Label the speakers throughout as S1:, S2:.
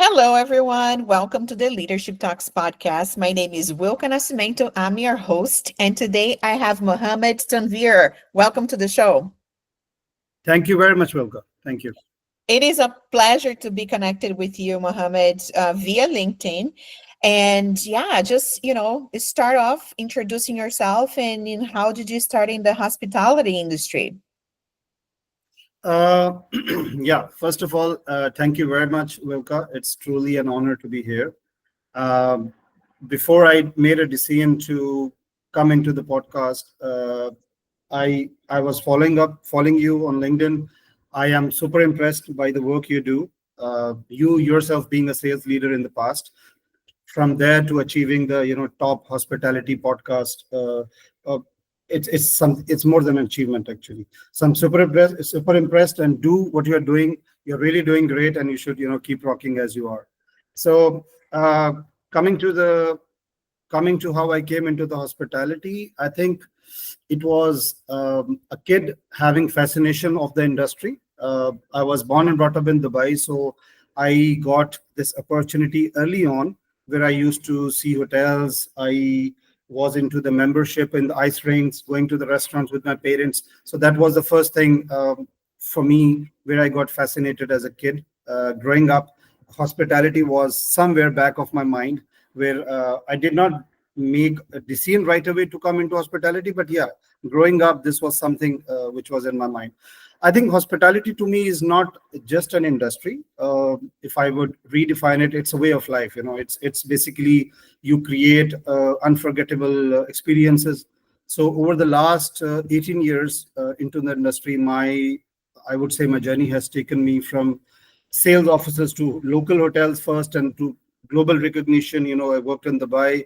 S1: Hello, everyone. Welcome to the Leadership Talks podcast. My name is 𝐻𝐿𝐴. I'm your host, and today I have Mohammed Tanveer. Welcome to the show.
S2: Thank you very much, Wilka. Thank you.
S1: It is a pleasure to be connected with you, Mohammed, via LinkedIn. And yeah, just, start off introducing yourself and how did you start in the hospitality industry?
S2: Uh, yeah, first of all, thank you very much, Wilka. It's truly an honor to be here. Um, Before I made a decision to come into the podcast, I was following you on LinkedIn. I am super impressed by the work you do. You yourself being a sales leader in the past, from there to achieving the top hospitality podcast. It's more than an achievement actually. So I'm super impressed, and do what you're doing. You're really doing great, and you should keep rocking as you are. So coming to how I came into the hospitality, I think it was a kid having fascination of the industry. I was born and brought up in Dubai, so I got this opportunity early on where I used to see hotels. I was into the membership in the ice rinks, going to the restaurants with my parents. So that was the first thing for me where I got fascinated as a kid. Growing up, hospitality was somewhere back of my mind where I did not make a decision right away to come into hospitality. But yeah, growing up, this was something which was in my mind. I think hospitality to me is not just an industry. If I would redefine it, it's a way of life. It's basically you create unforgettable experiences. So over the last 18 years into the industry, I would say my journey has taken me from sales officers to local hotels first and to global recognition. I worked in Dubai.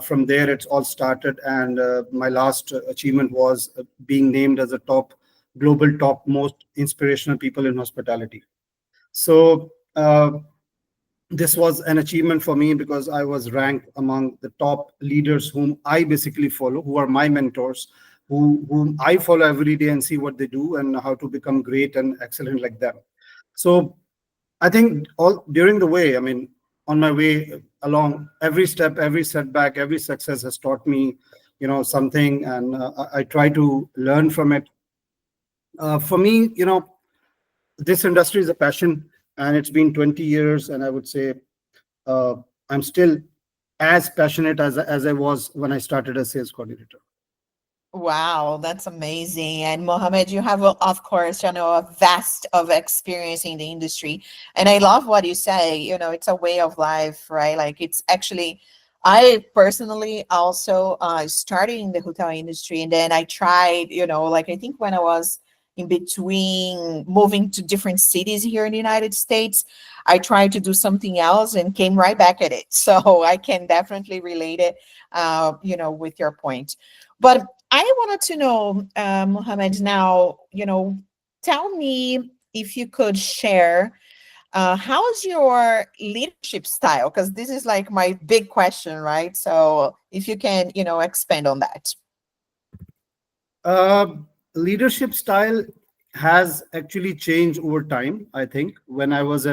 S2: From there, it's all started, and my last achievement was being named as a global top most inspirational people in hospitality. So this was an achievement for me because I was ranked among the top leaders whom I basically follow, who are my mentors, whom I follow every day and see what they do and how to become great and excellent like them. So I think all during the way, I mean, on my way along, every step, every setback, every success has taught me, something, and I try to learn from it. For me, this industry is a passion, and it's been 20 years, and I would say uh, I'm still as passionate as I was when I started as sales coordinator.
S1: Wow, that's amazing. And Mohammed, you have, of course, a vast of experience in the industry. And I love what you say, it's a way of life, right? Like it's actually, I personally also started in the hotel industry, and then I tried, like I think when I was in between moving to different cities here in the United States, I tried to do something else and came right back at it. So I can definitely relate it, with your point. But I wanted to know, Mohammed, now, tell me if you could share how's your leadership style? Because this is like my big question, right? So if you can, expand on that.
S2: Uh, Leadership style has actually changed over time. I think when I was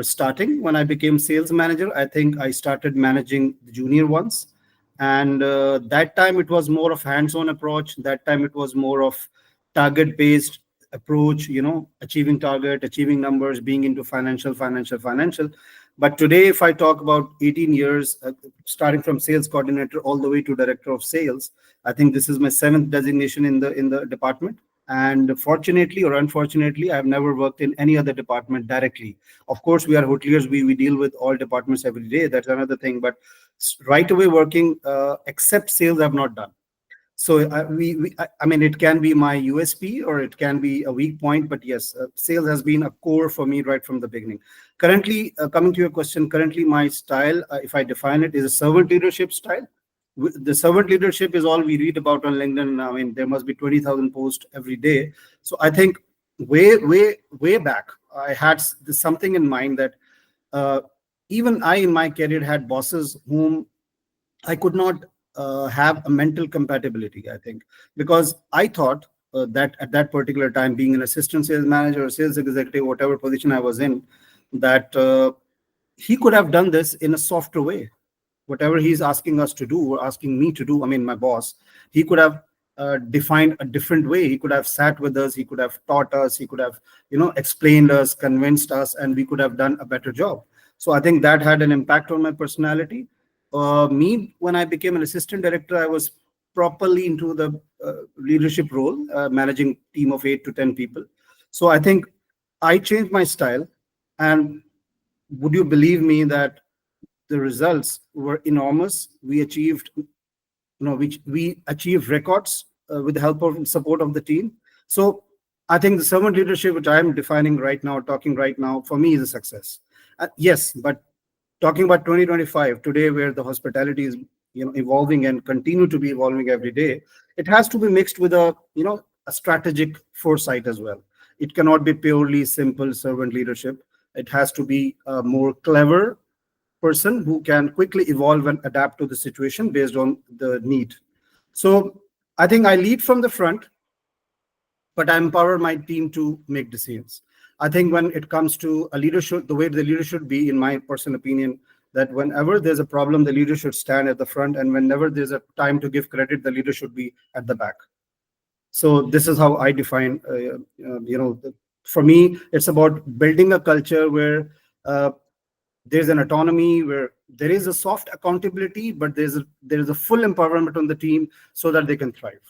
S2: starting, when I became sales manager, I think I started managing the junior ones, and that time it was more of hands-on approach. That time it was more of target-based approach. Achieving target, achieving numbers, being into financial. But today, if I talk about 18 years, starting from sales coordinator all the way to director of sales, I think this is my seventh designation in the department. And fortunately or unfortunately, I've never worked in any other department directly. Of course, we are hoteliers. We deal with all departments every day. That's another thing. But right away working, except sales, I've not done. So I mean, it can be my USP or it can be a weak point, but yes, sales has been a core for me right from the beginning. Currently, coming to your question, currently my style, if I define it, is a servant leadership style. The servant leadership is all we read about on LinkedIn. I mean, there must be 20,000 posts every day. So I think way back, I had something in mind that uh, even I in my career had bosses whom I could not have a mental compatibility, I think, because I thought that at that particular time, being an assistant sales manager or sales executive, whatever position I was in, that he could have done this in a softer way. Whatever he's asking us to do or asking me to do, I mean, my boss, he could have defined a different way. He could have sat with us, he could have taught us, he could have, explained us, convinced us, and we could have done a better job. So I think that had an impact on my personality. Me, when I became an assistant director, I was properly into the leadership role, managing team of 8 to 10 people. So I think I changed my style, and would you believe me that the results were enormous? We achieved, we achieved records with the help of and support of the team. So I think the servant leadership, which I am defining right now, talking right now, for me is a success. Yes, but talking about 2025 today, where the hospitality is evolving and continue to be evolving every day, it has to be mixed with a strategic foresight as well. It cannot be purely simple servant leadership. It has to be a more clever person who can quickly evolve and adapt to the situation based on the need. So I think I lead from the front, but I empower my team to make decisions. I think when it comes to a leadership, the way the leader should be, in my personal opinion, that whenever there's a problem, the leader should stand at the front, and whenever there's a time to give credit, the leader should be at the back. So this is how I define, for me, it's about building a culture where there's an autonomy, where there is a soft accountability, but there is a full empowerment on the team so that they can thrive.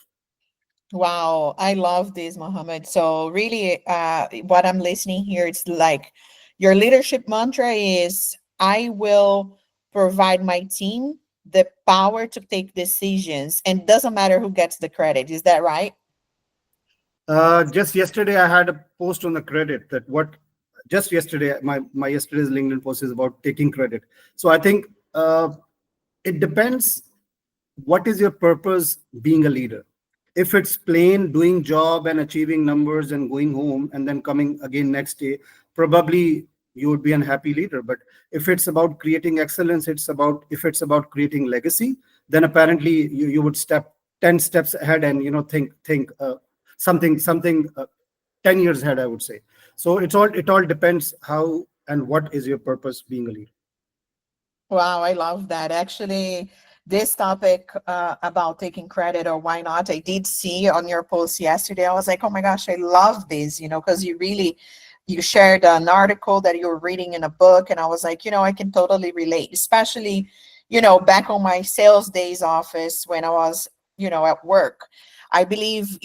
S1: Wow, I love this, Mohammed. So really, what I'm listening here, it's like your leadership mantra is, I will provide my team the power to take decisions, and doesn't matter who gets the credit. Is that right?
S2: Just yesterday, I had a post on the credit that just yesterday, my yesterday's LinkedIn post is about taking credit. So I think it depends. What is your purpose being a leader? If it's plain doing job and achieving numbers and going home and then coming again next day, probably you would be an unhappy leader. But if it's about creating excellence, if it's about creating legacy, then apparently you would step 10 steps ahead and think something 10 years ahead, I would say. So it all depends how and what is your purpose being a leader.
S1: Wow, I love that. Actually, this topic about taking credit or why not, I did see on your post yesterday. I was like, oh my gosh, I love this, because you shared an article that you were reading in a book, and I was like, I can totally relate, especially, back on my sales days office when I was, at work. I believe,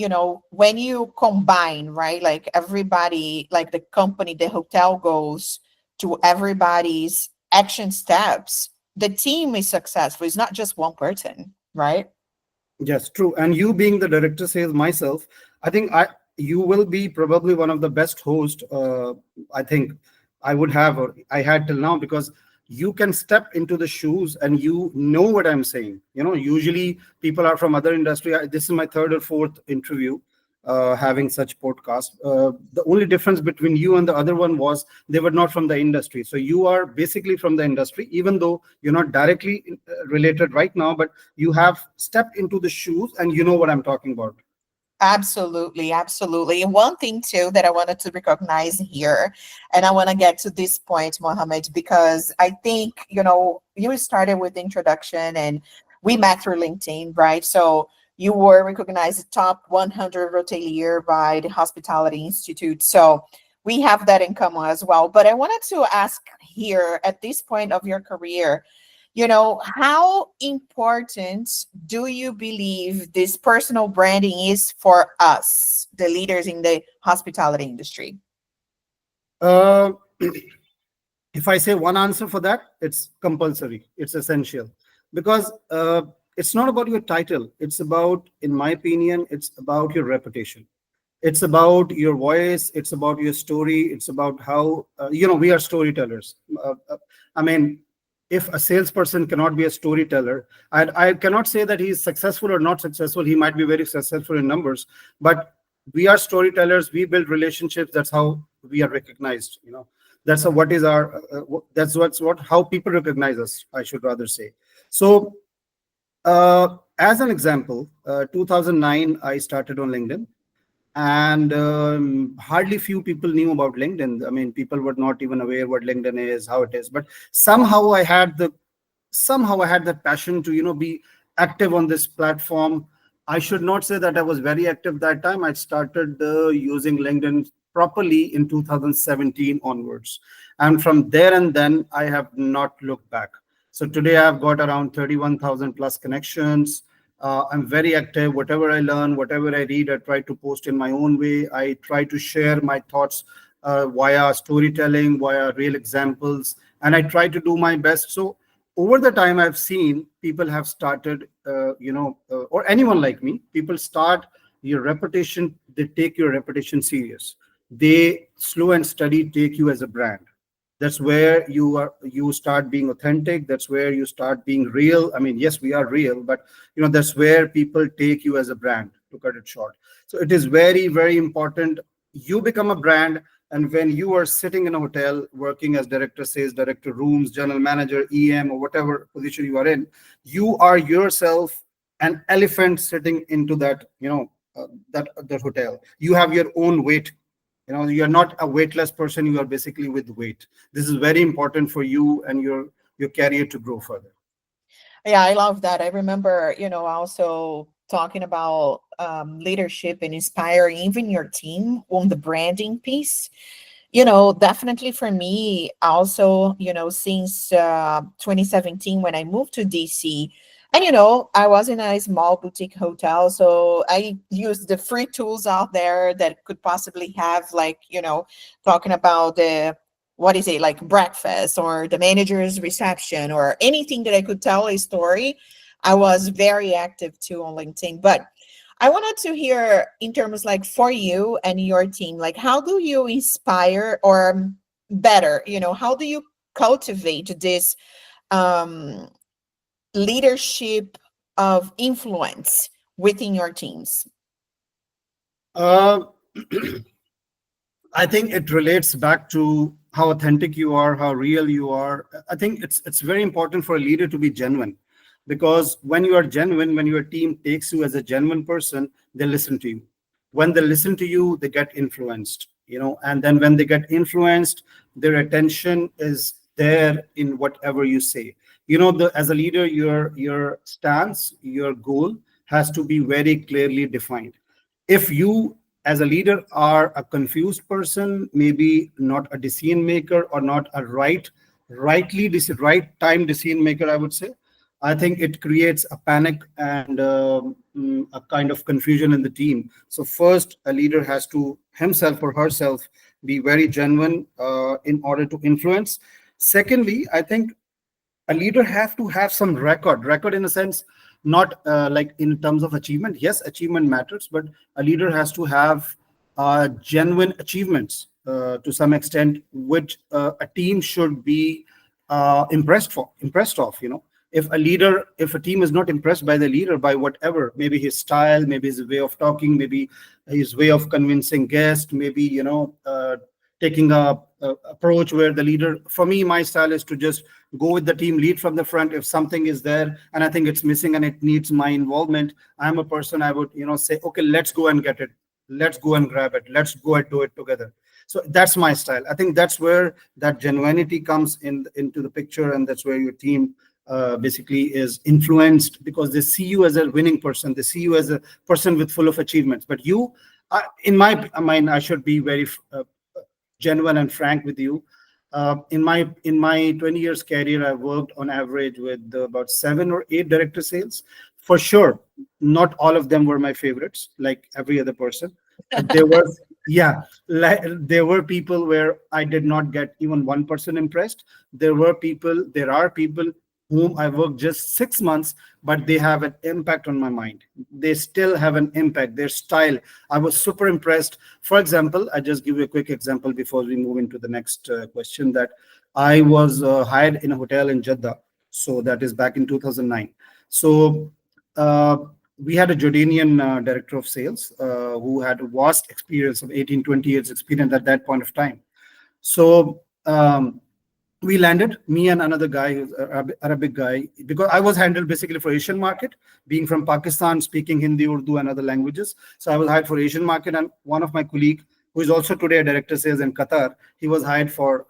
S1: when you combine, right, like everybody, like the company, the hotel goes to everybody's action steps, the team is successful. It's not just one person, right?
S2: Yes, true. And you being the director sales myself, I think you will be probably one of the best hosts. I think I would have, or I had till now, because you can step into the shoes and you know what I'm saying. Usually people are from other industry. This is my third or fourth interview having such podcast. The only difference between you and the other one was they were not from the industry. So you are basically from the industry, even though you're not directly related right now, but you have stepped into the shoes and you know what I'm talking about.
S1: Absolutely, absolutely. And one thing too that I wanted to recognize here, and I want to get to this point, Mohammed, because I think, you started with the introduction and we met through LinkedIn, right? So you were recognized the top 100 hotelier by the Hospitality Institute. So we have that in common as well. But I wanted to ask here at this point of your career, how important do you believe this personal branding is for us, the leaders in the hospitality industry?
S2: Uh, if I say one answer for that, it's compulsory. It's essential, because it's not about your title. It's about, in my opinion, it's about your reputation. It's about your voice. It's about your story. It's about how, we are storytellers. I mean, if a salesperson cannot be a storyteller, I cannot say that he is successful or not successful. He might be very successful in numbers, but we are storytellers. We build relationships. That's how we are recognized. That's what is our. That's how people recognize us, I should rather say. So, as an example, 2009, I started on LinkedIn. and hardly few people knew about LinkedIn. I mean, people were not even aware what LinkedIn is, how it is. But somehow I had that passion to be active on this platform. I should not say that I was very active that time. I started using LinkedIn properly in 2017 onwards, and from there and then I have not looked back. So today I've got around 31,000 plus connections. I'm very active. Whatever I learn, whatever I read, I try to post in my own way. I try to share my thoughts via storytelling, via real examples, and I try to do my best. So over the time, I've seen people have started, or anyone like me, people start your reputation. They take your reputation serious. They slow and steady take you as a brand. That's where you start being authentic. That's where you start being real. I mean, yes, we are real, but that's where people take you as a brand, to cut it short. So it is very, very important you become a brand. And when you are sitting in a hotel working as director sales, director rooms, general manager, EM, or whatever position you are in, you are yourself an elephant sitting into that that hotel. You have your own weight. You are not a weightless person. You are basically with weight. This is very important for you and your career to grow further.
S1: Yeah, I love that. I remember, also talking about leadership and inspiring even your team on the branding piece. Definitely for me, also, since 2017 when I moved to DC, and I was in a small boutique hotel, so I used the free tools out there that could possibly have, like, talking about the what is it, like breakfast or the manager's reception or anything that I could tell a story. I was very active too on LinkedIn. But I wanted to hear in terms, like, for you and your team, like, how do you inspire, or better, how do you cultivate this um, leadership of influence within your teams?
S2: Uh, I think it relates back to how authentic you are, how real you are. I think it's very important for a leader to be genuine, because when you are genuine, when your team takes you as a genuine person, they listen to you. When they listen to you, they get influenced, and then when they get influenced, their attention is there in whatever you say. As a leader, your stance, your goal has to be very clearly defined. If you as a leader are a confused person, maybe not a decision maker, or not a right time decision maker, I would say, I think it creates a panic and a kind of confusion in the team. So first, a leader has to himself or herself be very genuine in order to influence. Secondly, I think a leader have to have some record in a sense, not like in terms of achievement. Yes, achievement matters, but a leader has to have genuine achievements to some extent, which a team should be impressed of. If a team is not impressed by the leader, by whatever, maybe his style, maybe his way of talking, maybe his way of convincing guests, maybe taking a approach where the leader, for me, my style is to just go with the team, lead from the front. If something is there and I think it's missing and it needs my involvement, I'm a person, I would say, okay, let's go and get it, let's go and grab it, let's go and do it together. So that's my style. I think that's where that genuinity comes into the picture, and that's where your team basically is influenced, because they see you as a winning person, they see you as a person with full of achievements. But in my mind, I should be very genuine and frank with you. In my 20 years career, I worked on average with about 7 or 8 director sales. For sure, not all of them were my favorites, like every other person. There were, yeah, there were people where I did not get even 1% impressed. There are people whom I worked just 6 months, but they have an impact on my mind. They still have an impact. Their style, I was super impressed. For example, I just give you a quick example before we move into the next question. That I was hired in a hotel in Jeddah. So that is back in 2009. So uh, we had a Jordanian director of sales who had a vast experience of 18, 20 years experience at that point of time. So We landed, me and another guy who's Arabic guy, because I was handled basically for Asian market, being from Pakistan, speaking Hindi, Urdu, and other languages. So I was hired for Asian market, and one of my colleague, who is also today a director sales in Qatar, he was hired for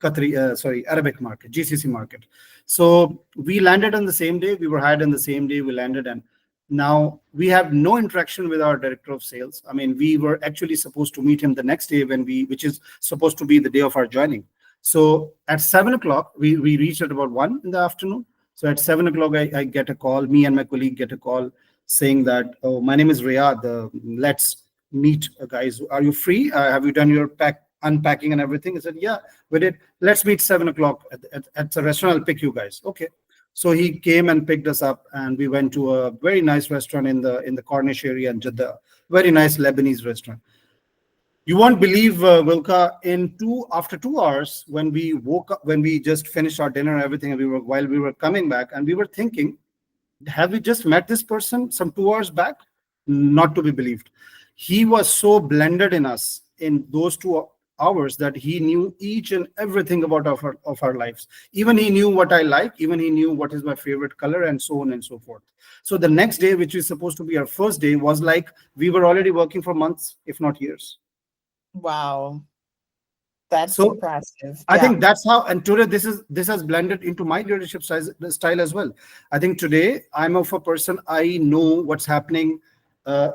S2: Arabic market, GCC market. So we landed on the same day. We were hired on the same day. We landed, and now we have no interaction with our director of sales. I mean, we were actually supposed to meet him the next day which is supposed to be the day of our joining. So at 7 o'clock, we reached at about 1 in the afternoon. So at 7 o'clock, I get a call. Me and my colleague get a call saying that, oh, my name is Riyadh. Let's meet, guys. Are you free? Have you done your unpacking and everything? I said, yeah, we did. Let's meet 7 o'clock at the restaurant. I'll pick you guys. Okay. So he came and picked us up, and we went to a very nice restaurant in the Cornish area in Jeddah. Very nice Lebanese restaurant. You won't believe, Wilka, after 2 hours, when we woke up, when we just finished our dinner and everything, and while we were coming back, and we were thinking, have we just met this person some 2 hours back? Not to be believed. He was so blended in us in those 2 hours that he knew each and everything about our lives. Even he knew what I like, even he knew what is my favorite color, and so on and so forth. So the next day, which is supposed to be our first day, was like we were already working for months, if not years.
S1: Wow, that's
S2: So
S1: impressive.
S2: I
S1: Yeah.
S2: think that's how, and today this has blended into my leadership style as well. I think today I'm of a person, I know what's happening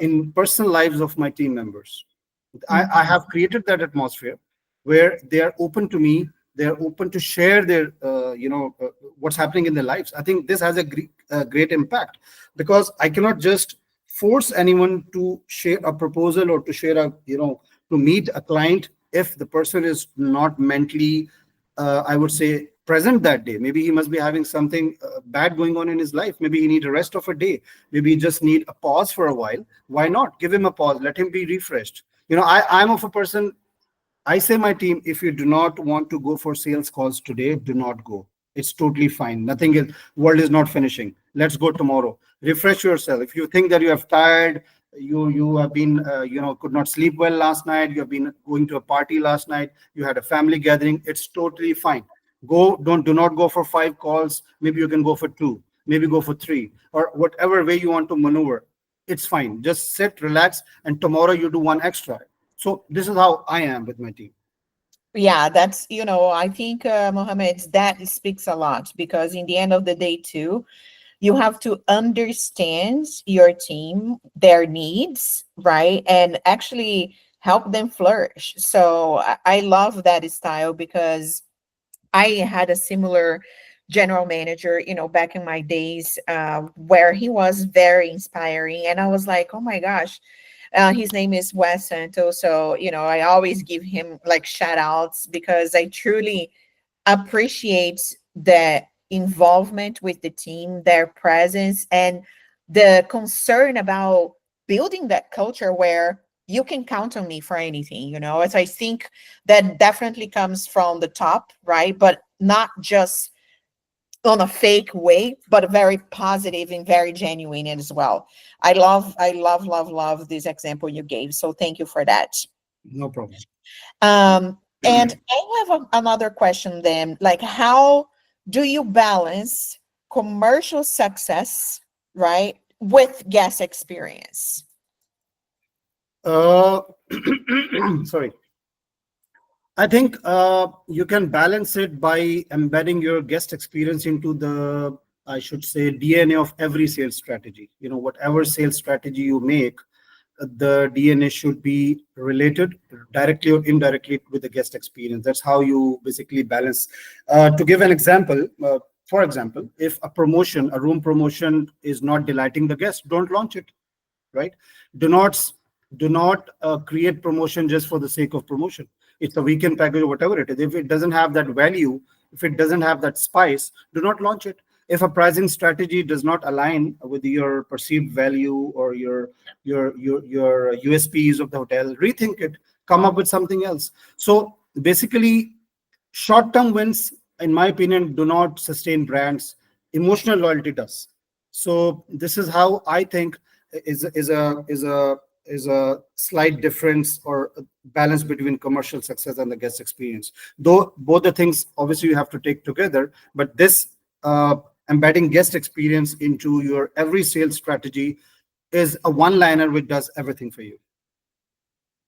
S2: in personal lives of my team members. I
S1: Mhm.
S2: have created that atmosphere where they are open to me. They're open to share their, what's happening in their lives. I think this has a great impact, because I cannot just force anyone to share a proposal or to share to meet a client if the person is not mentally, I would say, present that day. Maybe he must be having something bad going on in his life. Maybe he need a rest of a day. Maybe he just need a pause for a while. Why not give him a pause? Let him be refreshed. I'm of a person, I say my team, if you do not want to go for sales calls today, do not go. It's totally fine. Nothing is, world is not finishing. Let's go tomorrow. Refresh yourself. If you think that you have tired, you have been, could not sleep well last night, you have been going to a party last night, you had a family gathering, it's totally fine. Do not go for 5 calls. Maybe you can go for 2, maybe go for 3, or whatever way you want to maneuver. It's fine. Just sit, relax, and tomorrow you do one extra. So this is how I am with my team.
S1: Yeah, that's, I think, Mohammed, that speaks a lot, because in the end of the day, too, you have to understand your team, their needs, right? And actually help them flourish. So I love that style, because I had a similar general manager, back in my days, where he was very inspiring. And I was like, oh my gosh, his name is Wes Santos. So, I always give him like shout outs, because I truly appreciate the involvement with the team, their presence, and the concern about building that culture where you can count on me for anything. As I think that definitely comes from the top, right? But not just on a fake way, but very positive and very genuine as well. I love this example you gave. So thank you for that.
S2: No problem.
S1: And I have another question then. Like, how do you balance commercial success, right, with guest experience?
S2: Uh, Sorry. I think you can balance it by embedding your guest experience into the, I should say, DNA of every sales strategy. Whatever sales strategy you make, the DNA should be related directly or indirectly with the guest experience. That's how you basically balance. To give an example, for example, if a room promotion is not delighting the guest, don't launch it, right? Do not create promotion just for the sake of promotion. It's a weekend package or whatever it is. If it doesn't have that value, if it doesn't have that spice, do not launch it. If a pricing strategy does not align with your perceived value or your USPs of the hotel, rethink it, come up with something else. So basically, short-term wins, in my opinion, do not sustain brands. Emotional loyalty does. So this is how I think is a slight difference, or balance between commercial success and the guest experience. Though both the things obviously you have to take together, but this embedding guest experience into your every sales strategy is a one-liner which does everything for you.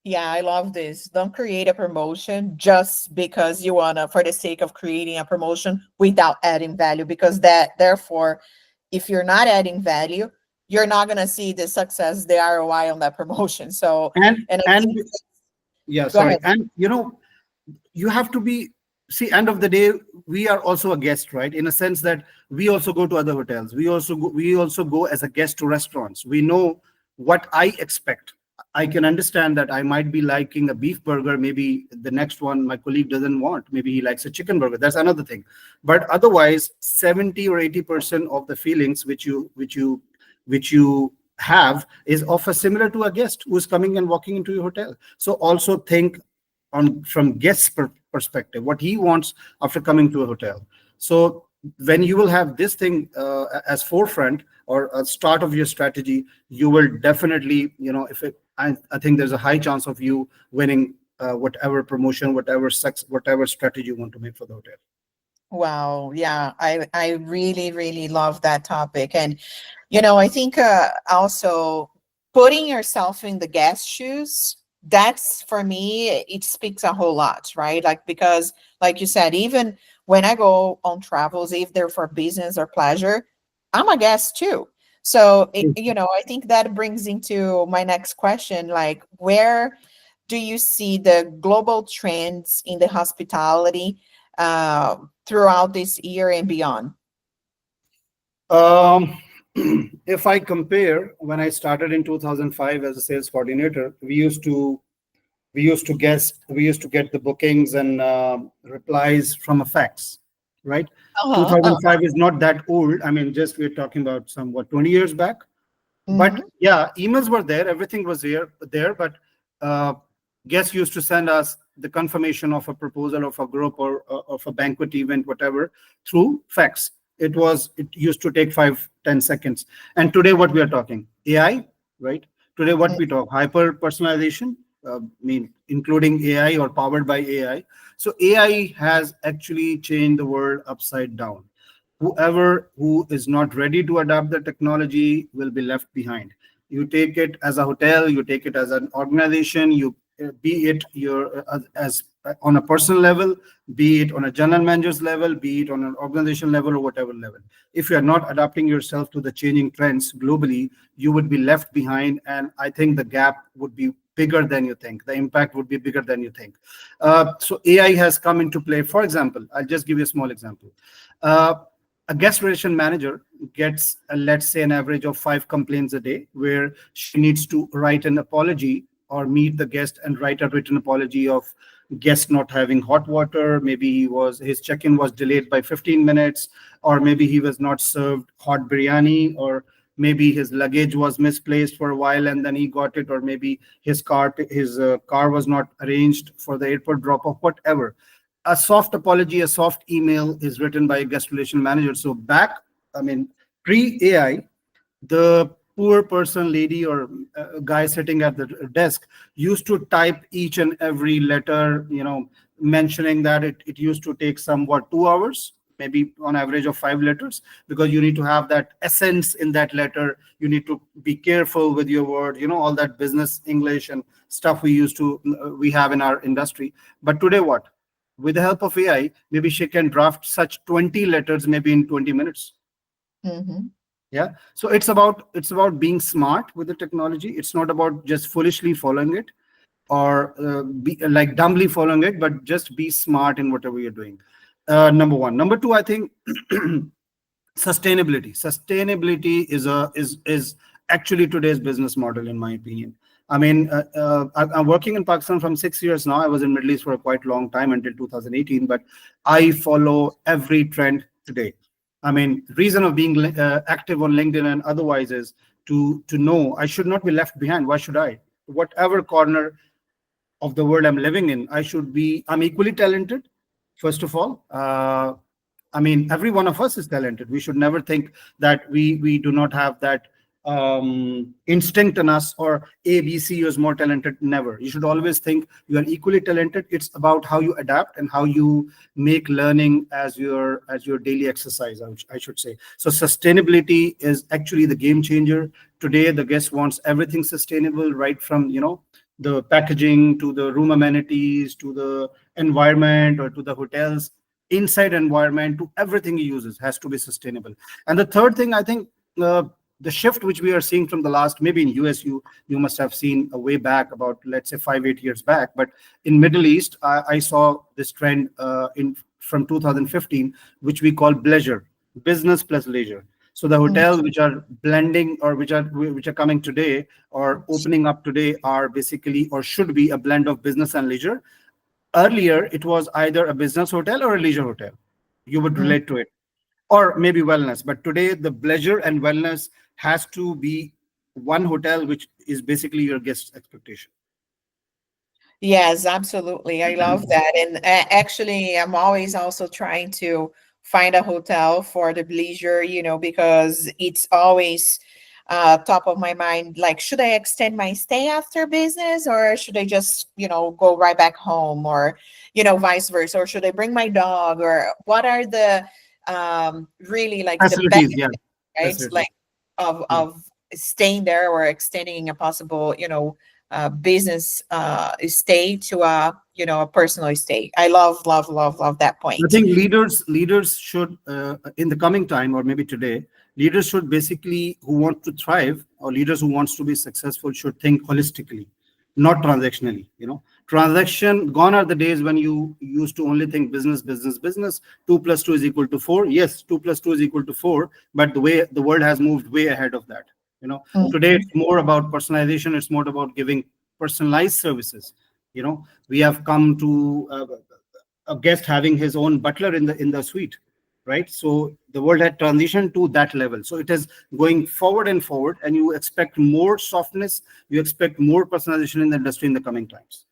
S1: Yeah, I love this. Don't create a promotion just because you wanna, for the sake of creating a promotion without adding value, because that, therefore, if you're not adding value, you're not gonna see the success, the ROI on that promotion. So, and I
S2: And
S1: think,
S2: yeah,
S1: go
S2: sorry.
S1: ahead.
S2: And you have to be, see, end of the day, we are also a guest, right? In a sense that we also go to other hotels. We also go as a guest to restaurants. We know what I expect. I can understand that I might be liking a beef burger. Maybe the next one my colleague doesn't want. Maybe he likes a chicken burger. That's another thing. But otherwise, 70 or 80% of the feelings which you have is of a similar to a guest who is coming and walking into your hotel. So also think on from guest perspective, what he wants after coming to a hotel. So when you will have this thing as forefront or a start of your strategy, you will definitely, if it, I think there's a high chance of you winning whatever promotion, whatever strategy you want to make for the hotel.
S1: Wow, yeah, I really really love that topic. And I think also putting yourself in the guest shoes, that's for me, it speaks a whole lot, right? Like, because like you said, even when I go on travels, if they're for business or pleasure, I'm a guest too. So I think that brings into my next question, like, where do you see the global trends in the hospitality throughout this year and beyond?
S2: Um, if I compare when I started in 2005 as a sales coordinator, we used to get the bookings and replies from a fax, right?
S1: Uh-huh.
S2: 2005 is not that old. I mean, just we're talking about somewhat 20 years back. But
S1: Mhm.
S2: yeah, emails were there, everything was there, but uh, guests used to send us the confirmation of a proposal of a group or of a banquet event, whatever, through fax. It used to take 5-10 seconds. And today what we are talking, AI, right? Today what we talk, hyper personalization, mean including AI or powered by AI. So AI has actually changed the world upside down. Whoever who is not ready to adapt the technology will be left behind. You take it as a hotel, you take it as an organization, you be it your as on a personal level, be it on a general manager's level, be it on an organization level or whatever level. If you are not adapting yourself to the changing trends globally, you would be left behind, and I think the gap would be bigger than you think. The impact would be bigger than you think. So AI has come into play. For example, I'll just give you a small example. Uh, a guest relation manager gets, let's say, an average of 5 complaints a day, where she needs to write an apology or meet the guest and write a written apology of guest not having hot water. Maybe his check-in was delayed by 15 minutes, or maybe he was not served hot biryani, or maybe his luggage was misplaced for a while and then he got it, or maybe his car was not arranged for the airport drop off, whatever. A soft apology, a soft email is written by a guest relation manager. So back, I mean, pre-AI, the poor person, lady or guy sitting at the desk used to type each and every letter, mentioning that it used to take somewhat 2 hours, maybe on average of 5 letters, because you need to have that essence in that letter. You need to be careful with your word, all that business English and stuff we have in our industry. But today what? With the help of AI, maybe she can draft such 20 letters maybe in 20 minutes.
S1: Mhm.
S2: Yeah. So it's about being smart with the technology. It's not about just foolishly following it, or be like dumbly following it, but just be smart in whatever you're doing. Number one. Number two, I think sustainability is actually today's business model, in my opinion. I mean, I'm working in Pakistan from 6 years now. I was in Middle East for a quite long time until 2018, but I follow every trend today. I mean, reason of being active on LinkedIn and otherwise is to know I should not be left behind. Why should I? Whatever corner of the world I'm living in, I'm equally talented, first of all. I mean, every one of us is talented. We should never think that we do not have that instinct in us, or A, B, C is more talented. Never. You should always think you are equally talented. It's about how you adapt and how you make learning as your daily exercise, I should say. So sustainability is actually the game changer. Today, the guest wants everything sustainable, right from, the packaging to the room amenities to the environment, or to the hotels inside environment, to everything he uses has to be sustainable. And the third thing, I think, the shift which we are seeing from the last, maybe in US, you must have seen a way back about, let's say, 5-8 years back, but in Middle East, I saw this trend in from 2015, which we call bleisure, business plus leisure. So the
S1: Mm.
S2: hotels which are blending, or which are coming today or opening up today, are basically, or should be, a blend of business and leisure. Earlier, it was either a business hotel or a leisure hotel. You would
S1: Mm.
S2: relate to it, or maybe wellness. But today, the pleasure and wellness has to be one hotel, which is basically your guest expectation.
S1: Yes, absolutely. I love that. And actually, I'm always also trying to find a hotel for the leisure, because it's always top of my mind. Like, should I extend my stay after business, or should I just, go right back home, or, vice versa, or should I bring my dog, or what are the really like the
S2: Facilities, yeah,
S1: benefits, right?
S2: facilities.
S1: Like of
S2: Yeah.
S1: staying there, or extending a possible, business stay to a personal stay. I love, love, love, love that
S2: I
S1: point.
S2: think leaders should, in the coming time, or maybe today, leaders should basically, who want to thrive, or leaders who wants to be successful, should think holistically, not transactionally. Transaction gone are the days when you used to only think business, business, business. 2 + 2 is equal to 4. Yes, 2 + 2 is equal to 4, but the way the world has moved way ahead of that. Today
S1: Mhm.
S2: it's more about personalization. It's more about giving personalized services. We have come to a guest having his own butler in the suite, right? So the world had transitioned to that level. So it is going forward and forward, and you expect more softness, you expect more personalization in the industry in the coming times.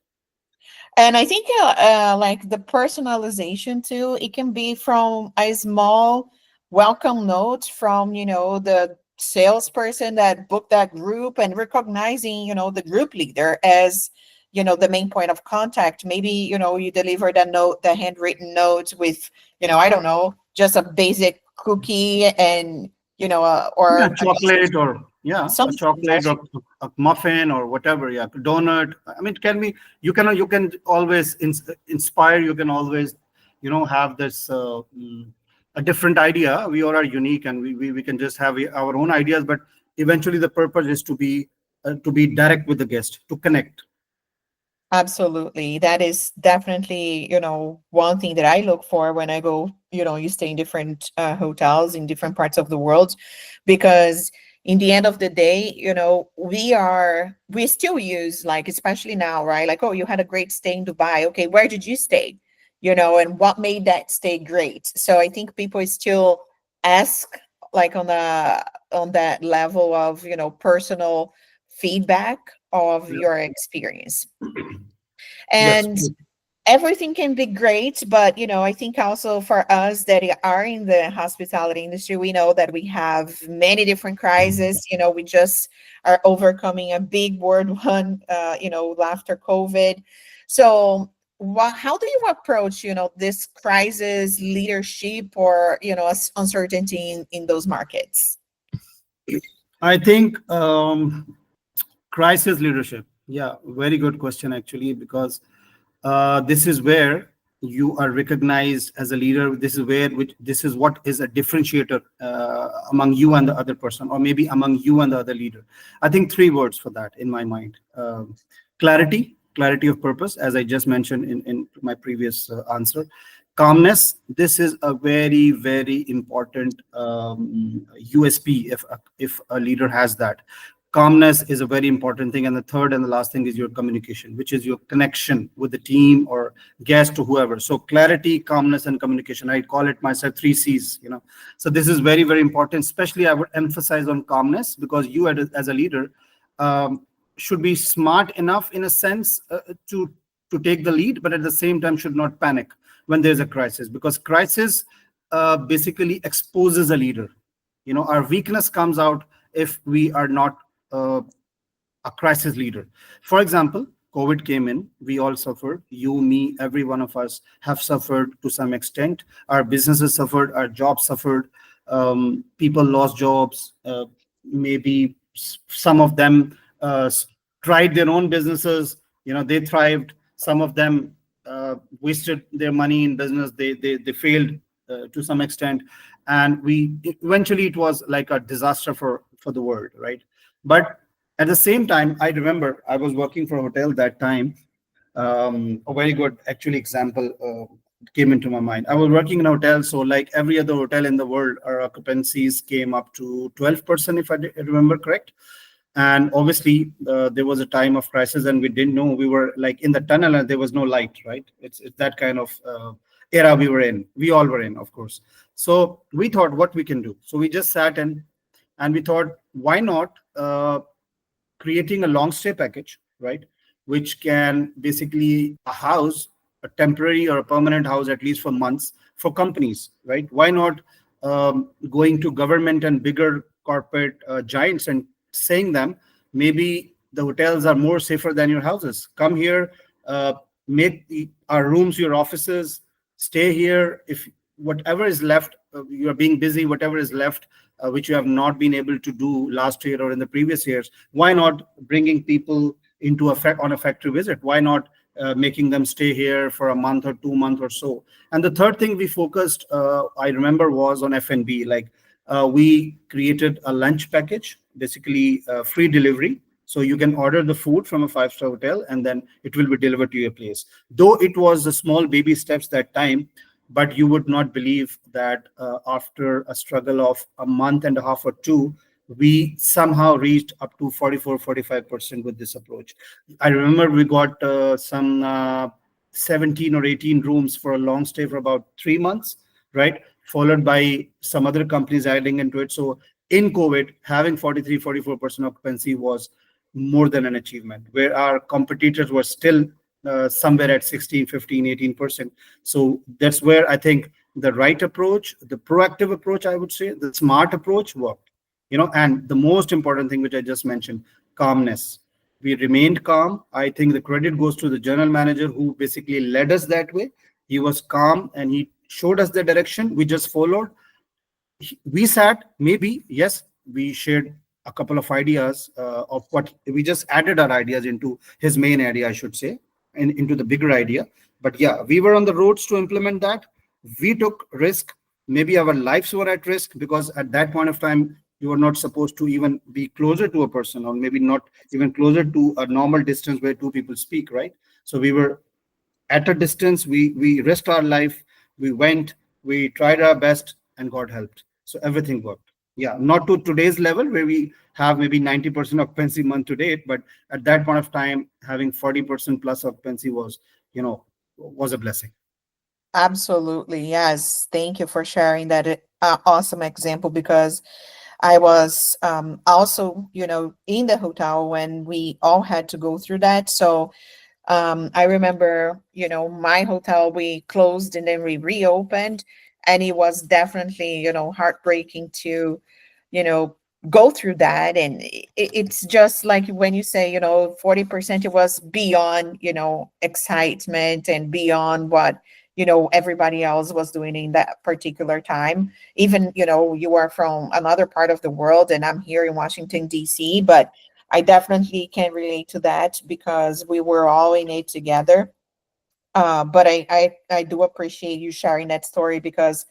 S1: And I think like the personalization too, it can be from a small welcome note from, the salesperson that booked that group, and recognizing, the group leader as, the main point of contact. Maybe, you deliver that note, the handwritten note with, I don't know, just a basic cookie, and,
S2: Yeah,
S1: or a
S2: chocolate, or yeah, a
S1: something.
S2: chocolate, or a muffin, or whatever. Yeah, donut. I mean, it can be. You can always inspire. You can always, have this a different idea. We all are unique, and we can just have our own ideas. But eventually, the purpose is to be direct with the guest, to connect.
S1: Absolutely. That is definitely, one thing that I look for when I go, you stay in different hotels in different parts of the world, because in the end of the day, we still use, like, especially now, right? Like, oh, you had a great stay in Dubai. Okay, where did you stay? And what made that stay great? So I think people still ask, like, on that level of, personal feedback of
S2: Yeah.
S1: your experience.
S2: Yes.
S1: And everything can be great, but I think also for us that are in the hospitality industry, we know that we have many different crises. We just are overcoming a big word one, after COVID. So how do you approach, this crisis leadership, or uncertainty in those markets?
S2: I think crisis leadership. Yeah, very good question actually, because this is where you are recognized as a leader. This is what is a differentiator among you and the other person, or maybe among you and the other leader. I think three words for that in my mind: clarity of purpose, as I just mentioned in my previous answer. Calmness. This is a very, very important USP. If a leader has that, calmness is a very important thing. And the third and the last thing is your communication, which is your connection with the team or guest or whoever. So clarity, calmness, and communication. I call it myself 3 C's. So this is very, very important. Especially I would emphasize on calmness, because you as a leader should be smart enough, in a sense, to take the lead, but at the same time should not panic when there's a crisis, because crisis basically exposes a leader. Our weakness comes out if we are not uh, a crisis leader. For example, COVID came in, we all suffered. You, me, every one of us have suffered to some extent. Our businesses suffered, our jobs suffered, people lost jobs. Maybe some of them tried their own businesses, they thrived. Some of them wasted their money in business, they failed to some extent. And we eventually, it was like a disaster for the world, right? But at the same time, I remember I was working for a hotel that time. A very good actually example came into my mind. I was working in a hotel, so like every other hotel in the world, our occupancies came up to 12%, if I remember correct. And obviously, there was a time of crisis, and we didn't know, we were like in the tunnel, and there was no light, right? It's that kind of era we were in. We all were in, of course. So we thought what we can do. So we just sat in, and we thought, why not creating a long stay package, right? Which can basically a house, a temporary or a permanent house, at least for months, for companies, right? Why not going to government and bigger corporate giants and saying them, maybe the hotels are more safer than your houses. Come here, make our rooms your offices, stay here. If whatever is left, you are being busy, whatever is left, which you have not been able to do last year or in the previous years, why not bringing people into effect on a factory visit? Why not making them stay here for a month or 2 months or so? And the third thing we focused, I remember, was on F&B. Like we created a lunch package, basically free delivery. So you can order the food from a five-star hotel, and then it will be delivered to your place. Though it was the small baby steps that time, but you would not believe that after a struggle of a month and a half or two, we somehow reached up to 44-45% with this approach. I remember we got some 17 or 18 rooms for a long stay for about 3 months, right? Followed by some other companies adding into it. So in COVID, having 43-44% occupancy was more than an achievement, where our competitors were still somewhere at 16, 15, 18%. So that's where I think the right approach, the proactive approach, I would say, the smart approach worked. And the most important thing, which I just mentioned, calmness. We remained calm. I think the credit goes to the general manager who basically led us that way. He was calm and he showed us the direction. We just followed. We sat, maybe, yes, we shared a couple of ideas of what we just added our ideas into his main area, I should say, and into the bigger idea. But yeah, we were on the roads to implement that. We took risk. Maybe our lives were at risk, because at that point of time, you were not supposed to even be closer to a person, or maybe not even closer to a normal distance where two people speak, right? So we were at a distance. We risked our life. We went, we tried our best, and God helped. So everything worked. Yeah, not to today's level where we have maybe 90% occupancy month to date, but at that point of time, having 40% plus occupancy was a blessing.
S1: Absolutely. Yes. Thank you for sharing that awesome example, because I was also, in the hotel when we all had to go through that. So I remember, my hotel, we closed and then we reopened, and it was definitely, heartbreaking to, you know, go through that. And it's just like when you say, 40%, it was beyond, excitement and beyond what, everybody else was doing in that particular time. Even, you are from another part of the world and I'm here in Washington, D.C., but I definitely can relate to that because we were all in it together. But I do appreciate you sharing that story, because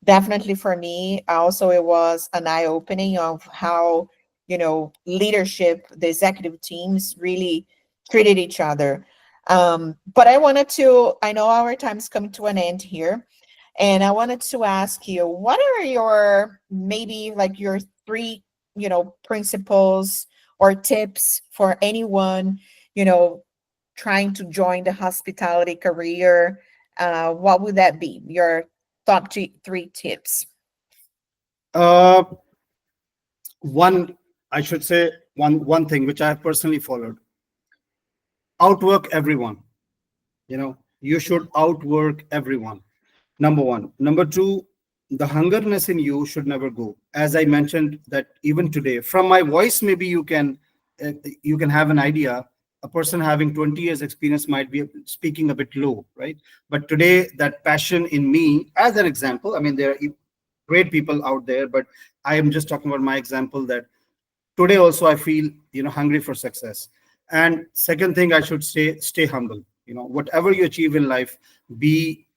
S1: definitely for me also it was an eye-opening of how, leadership, the executive teams really treated each other. But I know our time's coming to an end here, and I wanted to ask you, what are your, maybe like your three, principles or tips for anyone, you know, trying to join the hospitality career? What would that be? Your top three tips?
S2: Uh, one, I should say, one thing which I have personally followed: outwork everyone. You should outwork everyone. Number one. Number two, the hungerness in you should never go. As I mentioned, that even today, from my voice, maybe you can have an idea. A person having 20 years experience might be speaking a bit low, right? But today, that passion in me, as an example, I mean, there are great people out there, but I am just talking about my example, that today also I feel, hungry for success. And second thing, I should say, stay humble. Whatever you achieve in life, be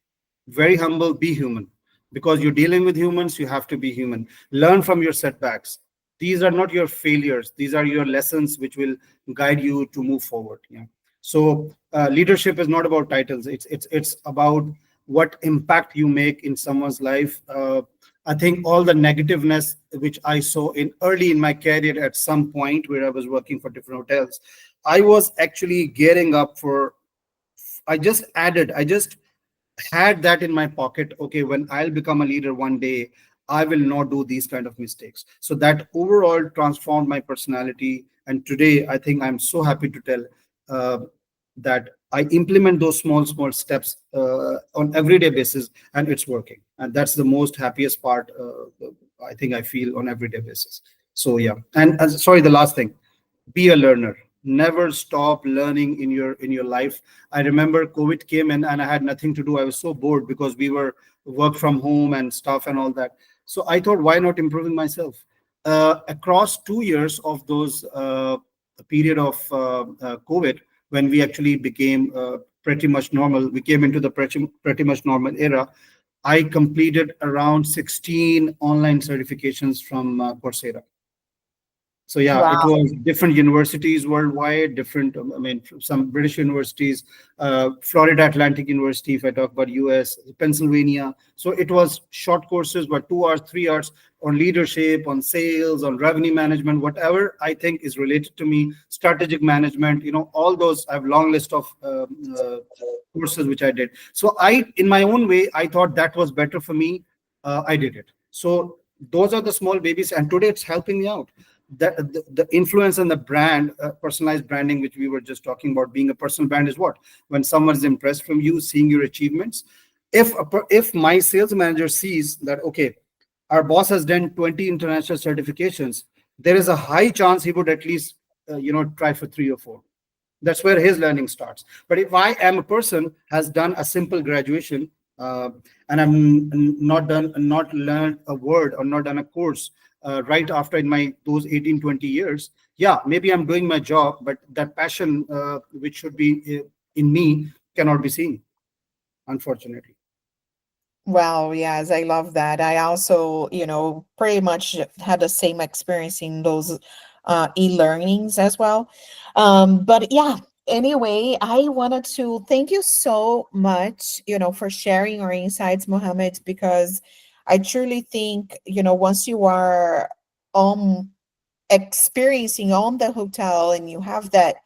S2: very humble, be human, because you're dealing with humans. You have to be human. Learn from your setbacks. These are not your failures, these are your lessons which will guide you to move forward. Yeah. So leadership is not about titles. It's about what impact you make in someone's life. I think all the negativeness which I saw in early in my career, at some point where I was working for different hotels, I was actually gearing up for, I just had that in my pocket. Okay, when I'll become a leader one day, I will not do these kind of mistakes. So that overall transformed my personality. And today, I think I'm so happy to tell uh, that I implement those small steps on everyday basis, and it's working. And that's the most happiest part. I think I feel on everyday basis. So yeah. And sorry, the last thing, be a learner. Never stop learning in your life. I remember COVID came in and I had nothing to do. I was so bored because we were work from home and stuff and all that. So I thought, why not improving myself? Across 2 years of those period of COVID, when we actually became pretty much normal, we came into the pretty much normal era. I completed around 16 online certifications from Coursera. So yeah, it
S1: Wow.
S2: was different universities worldwide, different, I mean, some British universities, Florida Atlantic University, if I talk about US, Pennsylvania. So it was short courses, but 2 hours, 3 hours on leadership, on sales, on revenue management, whatever I think is related to me, strategic management, all those. I have long list of courses which I did. So in my own way, I thought that was better for me. I did it. So those are the small babies, and today it's helping me out. The influence and the brand, personalized branding, which we were just talking about, being a personal brand, is what? When someone is impressed from you, seeing your achievements. If my sales manager sees that, okay, our boss has done 20 international certifications, there is a high chance he would at least try for 3 or 4. That's where his learning starts. But if I am a person has done a simple graduation, and I'm not learned a word or not done a course right after in my those 18-20 years, yeah, maybe I'm doing my job, but that passion which should be in me cannot be seen, unfortunately.
S1: Wow, yes, I love that. I also, pretty much had the same experience in those e-learnings as well. But yeah, anyway, I wanted to thank you so much, for sharing your insights, Mohammed, because I truly think, once you are um experiencing on the hotel and you have that,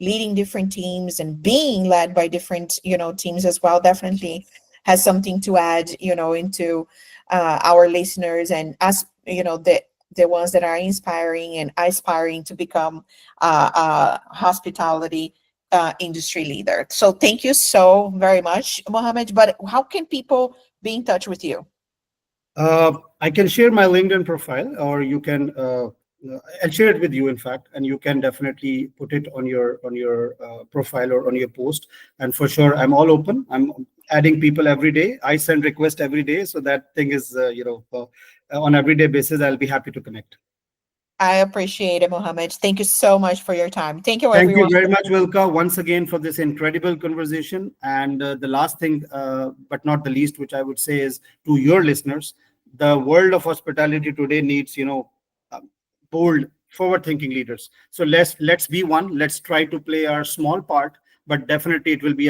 S1: leading different teams and being led by different, teams as well, definitely has something to add, into our listeners and us, the ones that are inspiring and aspiring to become hospitality industry leader. So thank you so very much, Mohammed. But how can people be in touch with you?
S2: I can share my LinkedIn profile, or you can. I'll share it with you, in fact, and you can definitely put it on your profile or on your post. And for sure, I'm all open. I'm adding people every day. I send requests every day, so that thing is, on everyday basis. I'll be happy to connect.
S1: I appreciate it, Mohammed. Thank you so much for your time. Thank you,
S2: Thank you
S1: everyone.
S2: very much, Wilka, once again for this incredible conversation. And the last thing, but not the least, which I would say is to your listeners, the world of hospitality today needs, bold, forward-thinking leaders. So let's be one. Let's try to play our small part, but definitely it will be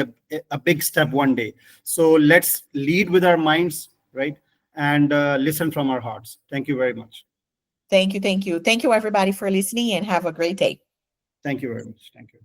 S2: a big step one day. So let's lead with our minds, right, and listen from our hearts. Thank you very much.
S1: Thank you. Thank you. Thank you, everybody, for listening and have a great day.
S2: Thank you very much. Thank you.